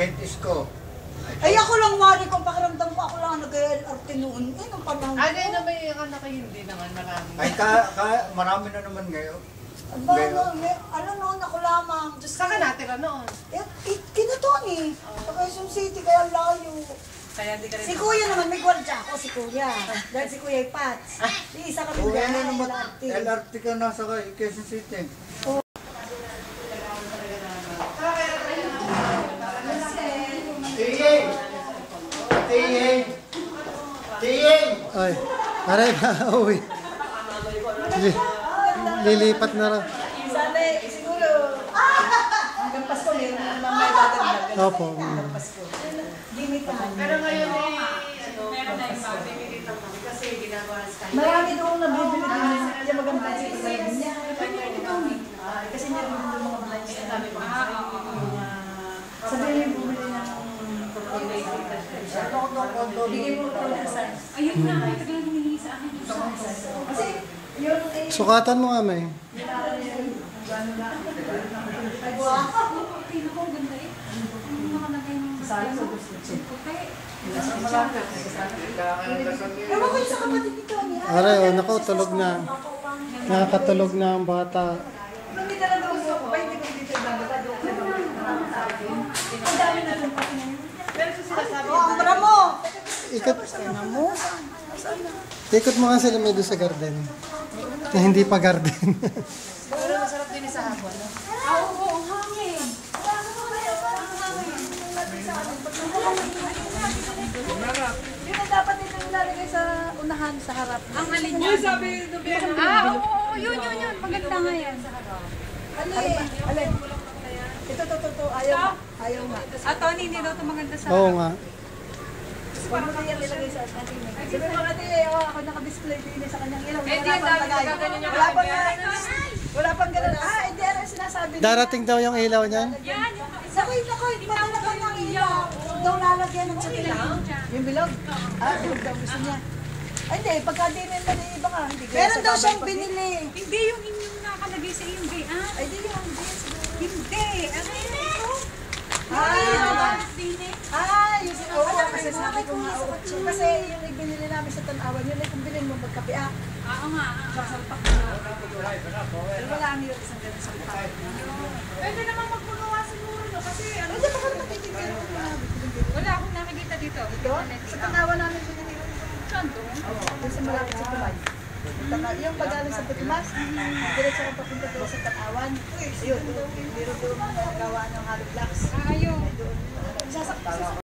Saint Isco. Ay, ako lang, Mari, kung pakiramdam ko, ako lang nag-LRT noon. Eh, nung panahon ko. Ay, na may anak kayo, hindi naman marami. Ay, marami na naman ngayon. Aba, ano noon, ako lamang. Diyos ka natira noon. Kinatoni. Sa Quezon City, kaya layo. Kaya di ka rin. Si Kuya naman, may gwardiya ako, si Kuya. Dahil si Kuya ay Pats. Di isa kami Kuya dyan na na naman, LRT. LRT ka nasa Quezon City. Tiyeng! Tiyeng! Tiyeng! Ay, aray na, uwi. Lilipat na raw. Sana, siguro, hanggang Pasko, meron naman may dadagdag. Opo. Hanggang Pasko. Limitahan. Pero ngayon eh, meron na yung pamimili kami kasi ginagawa sa kanya. Marami doon nabibili din yung maganda si Kuya. Kasi niya rin yung mga blinds na kami. Sabihin yung bumili ng bigay mo ito lang sa Ayun na, ay tagal humingi sa akin. kasi yung Sukatan mo nga, may. ay buwan. Tingnan ko, ang ganda eh. Ano nakalagay ng Sana sa gusto siya. Okay. Ewan ko yung sa kapatid nito. Aray, oh, naku, tulog na. Nakakatulog na ang bata. Nung hindi talaga gusto ko, ba hindi ko dito ibababa doon. Ang dami na doon pa. Pero sa sinasabi Oh, ang bara mo! Ikot, ikot mo nga sila may doon sa garden. Na hindi pa garden. pero masarap din sa hapon. No? Oo, ang hangin. Yun ang dapat nito nilalagay sa unahan, sa harap. Ang alin niya. Sabi nung Oo, yun. Maganda nga yan. Alin? Ito. Ayaw nga. At Tony, hindi daw ito maganda sa Oo nga. Huwag mo na yan ilagay sa ating. Sabi mo ate, ako naka-display din sa kanyang ilaw. Eh, di ang dami nagaganon yung Wala pang wala pang ganun. Hindi, ano sinasabi niya? Darating daw yung ilaw niyan. yan. Nakoy, padala ka ng ilaw. Daw lalagyan ng ilaw. Yung bilog? Bilog daw gusto niya. Ay, hindi, pagka di na iba ka. Meron daw siyang binili. Hindi yung inyong nakalagay sa iyong gayaan. Ay, di yun. Hindi. Ano yun ito? Yung sinasabi kasi sabi ko nga, kasi yung ibinili namin sa Tanawan, yun ay kung bilhin mo magkapiak. Oo nga. Sasalpak na. Pero wala ang yun isang ganun sa mukha. Pwede naman magpagawa siguro, no? Kasi ano, Hindi, baka nakikitin mo na. wala akong nakikita dito. Ito? Sa Tanawan namin binili. Saan doon? Yung sa malapit sa Tumay. Yung pag-aling sa Putimas, diretso kang papunta doon sa Tanawan. Yun, meron doon nagawa ng hollow blocks.